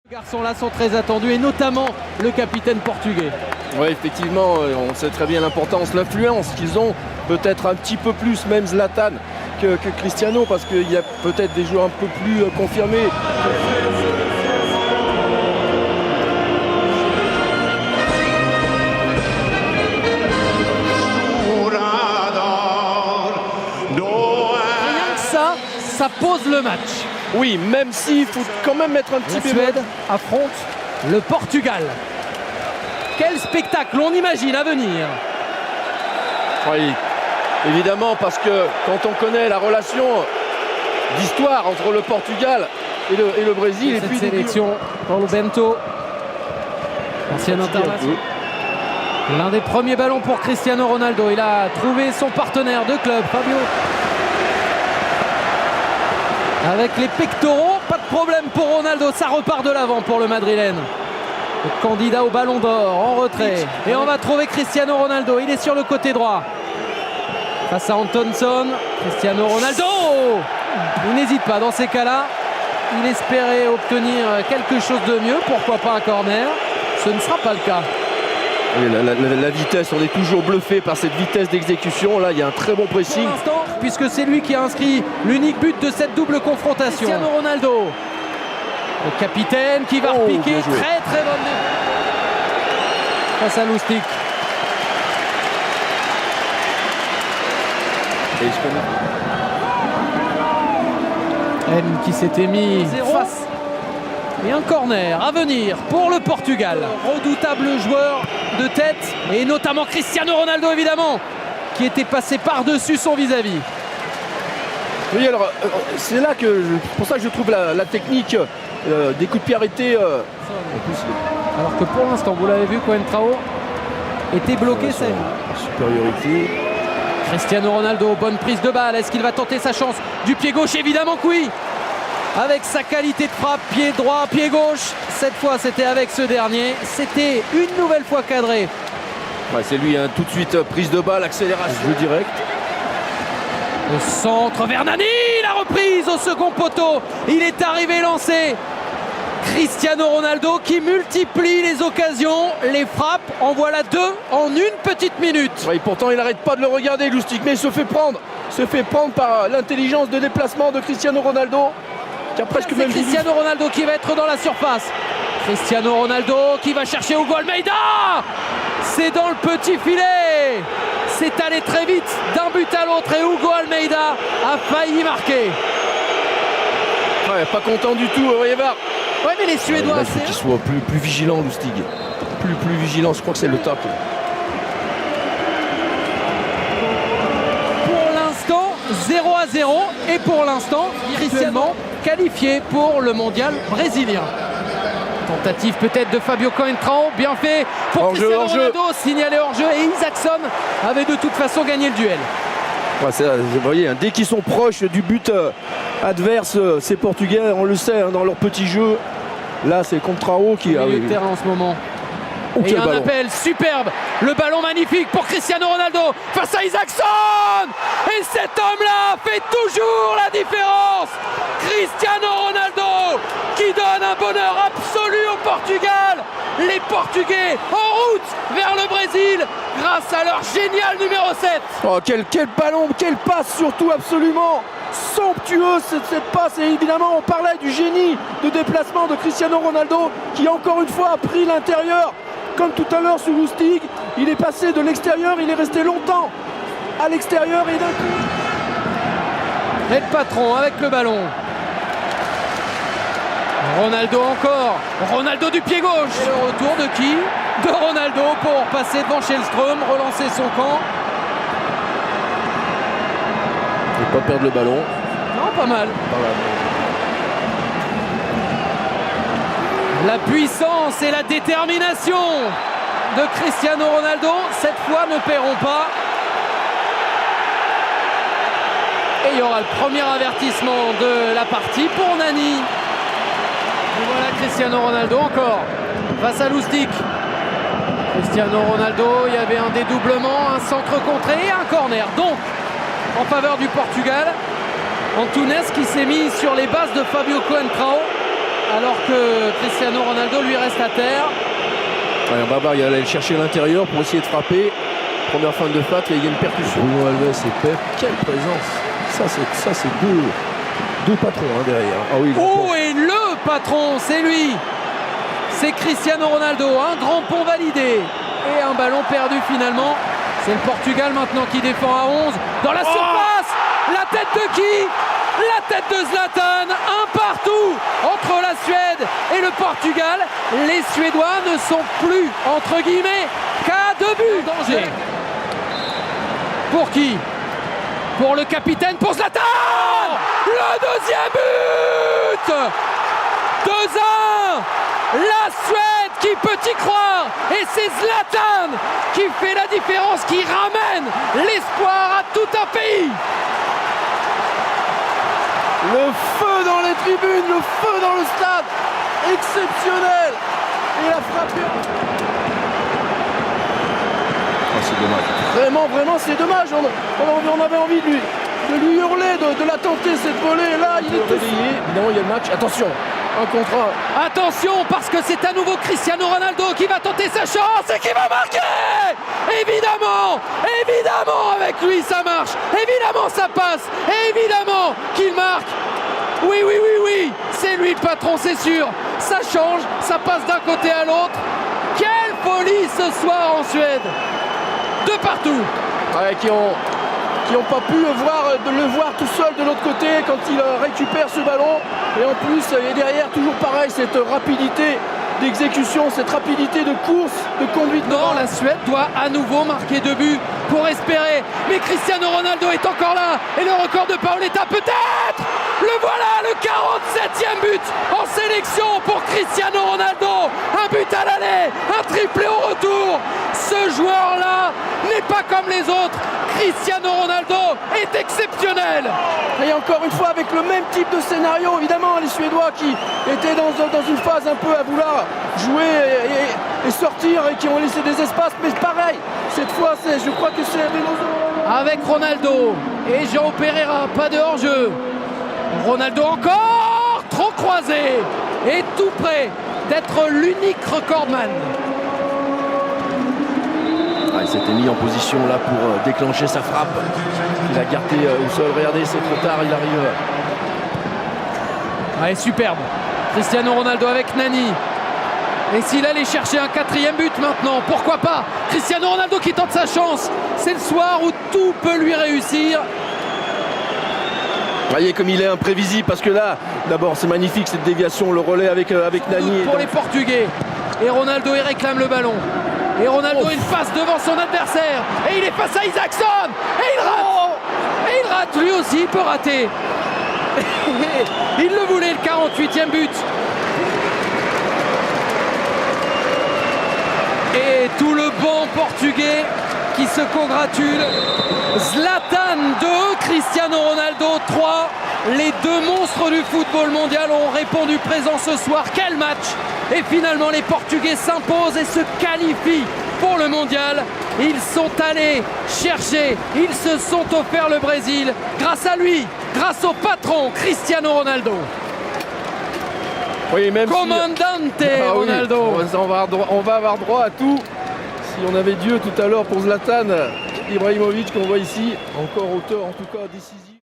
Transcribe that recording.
Les garçons-là sont très attendus et notamment le capitaine portugais. Oui, effectivement, on sait très bien l'importance, l'influence qu'ils ont, peut-être un petit peu plus, même Zlatan, que Cristiano, parce qu'il y a peut-être des joueurs un peu plus confirmés. Rien que ça pose le match. Oui, même s'il faut quand même mettre un petit La bémol. Suède affronte le Portugal. Quel spectacle on imagine à venir. Oui, évidemment, parce que quand on connaît la relation d'histoire entre le Portugal et le Brésil, et Cette puis sélection, Paulo Bento, ancien international. L'un des premiers ballons pour Cristiano Ronaldo. Il a trouvé son partenaire de club, Fabio. Avec les pectoraux, pas de problème pour Ronaldo. Ça repart de l'avant pour le Madrilène. Le candidat au ballon d'or en retrait. Et on va trouver Cristiano Ronaldo. Il est sur le côté droit. Face à Antonson. Cristiano Ronaldo. Il n'hésite pas dans ces cas-là. Il espérait obtenir quelque chose de mieux. Pourquoi pas un corner? Ce ne sera pas le cas. oui, la vitesse, on est toujours bluffé par cette vitesse d'exécution. Là, il y a un très bon pressing. Pour l'instant, puisque c'est lui qui a inscrit l'unique but de cette double confrontation. Cristiano Ronaldo. Le capitaine qui va repiquer. Bien joué. Très très bonne face à Lustig. M qui s'était mis face. Et un corner à venir pour le Portugal. Redoutable joueur de tête et notamment Cristiano Ronaldo évidemment qui était passé par-dessus son vis-à-vis. Oui, alors c'est là que, pour ça que je trouve la technique des coups de pied arrêtés. Alors que pour l'instant, vous l'avez vu, Coentrao était bloqué. C'est Supériorité. Cristiano Ronaldo, bonne prise de balle. Est-ce qu'il va tenter sa chance du pied gauche? Évidemment que oui. Avec sa qualité de frappe, pied droit, pied gauche. Cette fois, c'était avec ce dernier. C'était une nouvelle fois cadré. Ouais, c'est lui, hein, tout de suite, prise de balle, accélération. Jeu direct. Le centre vers Nani, la reprise au second poteau. Il est arrivé lancé. Cristiano Ronaldo qui multiplie les occasions, les frappes. En voilà deux en une petite minute. Ouais, pourtant, il n'arrête pas de le regarder, Lustig, mais il se fait prendre. Se fait prendre par l'intelligence de déplacement de Cristiano Ronaldo. Qui a presque C'est même Cristiano Ronaldo qui va être dans la surface. Cristiano Ronaldo qui va chercher Hugo Almeida. C'est dans le petit filet. C'est allé très vite d'un but à l'autre et Hugo Almeida a failli marquer. Ouais, pas content du tout, voyez voir. Ouais, mais les Suédois, Là, il faut qu'il soit plus vigilant, Lustig. Plus vigilant, je crois que c'est le top. pour l'instant 0-0 et pour l'instant Cristiano qualifié pour le mondial brésilien. Tentative peut-être de Fabio Coentrao, bien fait pour Hors-jeu, Cristiano hors-jeu. Ronaldo, signalé hors-jeu et Isaacson avait de toute façon gagné le duel. Ouais, vous voyez, hein, dès qu'ils sont proches du but adverse, ces Portugais, on le sait, hein, dans leur petit jeu. Là, c'est Contrao qui Au milieu de terrain en ce moment. Oh, Et quel un ballon. appel superbe, le ballon magnifique pour Cristiano Ronaldo face à Isaacson. Et cet homme-là fait toujours la différence. Cristiano Ronaldo qui donne un bonheur absolu au Portugal. Les Portugais en route vers le Brésil grâce à leur génial numéro 7. Oh, quel ballon, quelle passe surtout, absolument somptueuse cette passe. Et évidemment, on parlait du génie de déplacement de Cristiano Ronaldo qui encore une fois a pris l'intérieur. Comme tout à l'heure sur Lustig, il est passé de l'extérieur, il est resté longtemps à l'extérieur et d'un coup... Et le patron avec le ballon. Ronaldo encore. Ronaldo du pied gauche. Et le retour de qui? De Ronaldo pour passer devant Shellström, relancer son camp. Ne pas perdre le ballon. Non, pas mal. La puissance et la détermination de Cristiano Ronaldo, cette fois, ne paieront pas. Et il y aura le premier avertissement de la partie pour Nani. Et voilà Cristiano Ronaldo encore face à Lustig. Cristiano Ronaldo, il y avait un dédoublement, un centre contré et un corner. Donc, en faveur du Portugal, Antunes qui s'est mis sur les bases de Fabio Coentrao. alors que Cristiano Ronaldo lui reste à terre. Ouais, on va voir, il allait chercher l'intérieur pour essayer de frapper. Première fin de patte, il y a une percussion. Bruno Alves et Pep, quelle présence. Ça c'est deux patrons derrière. Ah oui, oh, et le patron, c'est lui. C'est Cristiano Ronaldo. Un grand pont validé. Et un ballon perdu finalement. C'est le Portugal maintenant qui défend à 11. Dans la surface. La tête de qui? La tête de Zlatan. Un partout entre la Suède et le Portugal. Les Suédois ne sont plus, entre guillemets, qu'à 2 buts. Danger. Pour qui? Pour le capitaine, pour Zlatan. Le deuxième but. 2-1. La Suède qui peut y croire. Et c'est Zlatan qui fait la différence, qui ramène l'espoir à tout un pays. Le feu dans les tribunes, le feu dans le stade. Exceptionnel. Et la frappe. C'est dommage. Vraiment, c'est dommage. On avait envie de lui hurler, de la tenter cette volée. Là, il est réveillé. Évidemment, il y a le match. Attention, un contre un. Attention, parce que c'est à nouveau Cristiano Ronaldo qui va tenter sa chance et qui va marquer. Évidemment, avec lui ça marche. Évidemment, ça passe. Évidemment qu'il marque. Oui, c'est lui le patron, c'est sûr. Ça change, ça passe d'un côté à l'autre. Quelle folie ce soir en Suède. De partout. Ouais, qui ont pas pu le voir tout seul de l'autre côté quand il récupère ce ballon. Et en plus, et derrière, toujours pareil, cette rapidité d'exécution, cette rapidité de course, de conduite. Non, la Suède doit à nouveau marquer 2 buts pour espérer. Mais Cristiano Ronaldo est encore là. Et le record de Paoletta peut-être. Le voilà, le 47e but en sélection pour Cristiano Ronaldo. Un but à l'aller, un triplé au retour. Ce joueur-là n'est pas comme les autres. Cristiano Ronaldo est exceptionnel. Et encore une fois avec le même type de scénario, évidemment les Suédois qui étaient dans une phase un peu à vouloir jouer et sortir et qui ont laissé des espaces, mais pareil, cette fois je crois que c'est avec Ronaldo et João Pereira, pas de hors-jeu. Ronaldo encore, trop croisé et tout près d'être l'unique recordman. Il s'était mis en position là pour déclencher sa frappe. Il a gardé au sol. Regardez, c'est trop tard, il arrive. Ouais, superbe. Cristiano Ronaldo avec Nani. Et s'il allait chercher un 4e but maintenant, pourquoi pas? Cristiano Ronaldo qui tente sa chance. C'est le soir où tout peut lui réussir. Voyez comme il est imprévisible parce que là, d'abord c'est magnifique cette déviation, le relais avec Nani. Pour les Portugais. Et Ronaldo il réclame le ballon. Et Ronaldo il passe devant son adversaire. Et il est face à Isaacson. Et il rate. Et il rate lui aussi, il peut rater. Il le voulait le 48e but. Et tout le banc portugais qui se congratule. Zlatan 2, Cristiano Ronaldo 3. Les deux monstres du football mondial ont répondu présent ce soir. Quel match! Et finalement les Portugais s'imposent et se qualifient pour le mondial. Ils sont allés chercher, ils se sont offerts le Brésil grâce à lui, grâce au patron Cristiano Ronaldo. Oui, même Comandante Ronaldo. Oui, on va avoir droit à tout. Si on avait Dieu tout à l'heure pour Zlatan Ibrahimovic qu'on voit ici, encore auteur en tout cas décisif.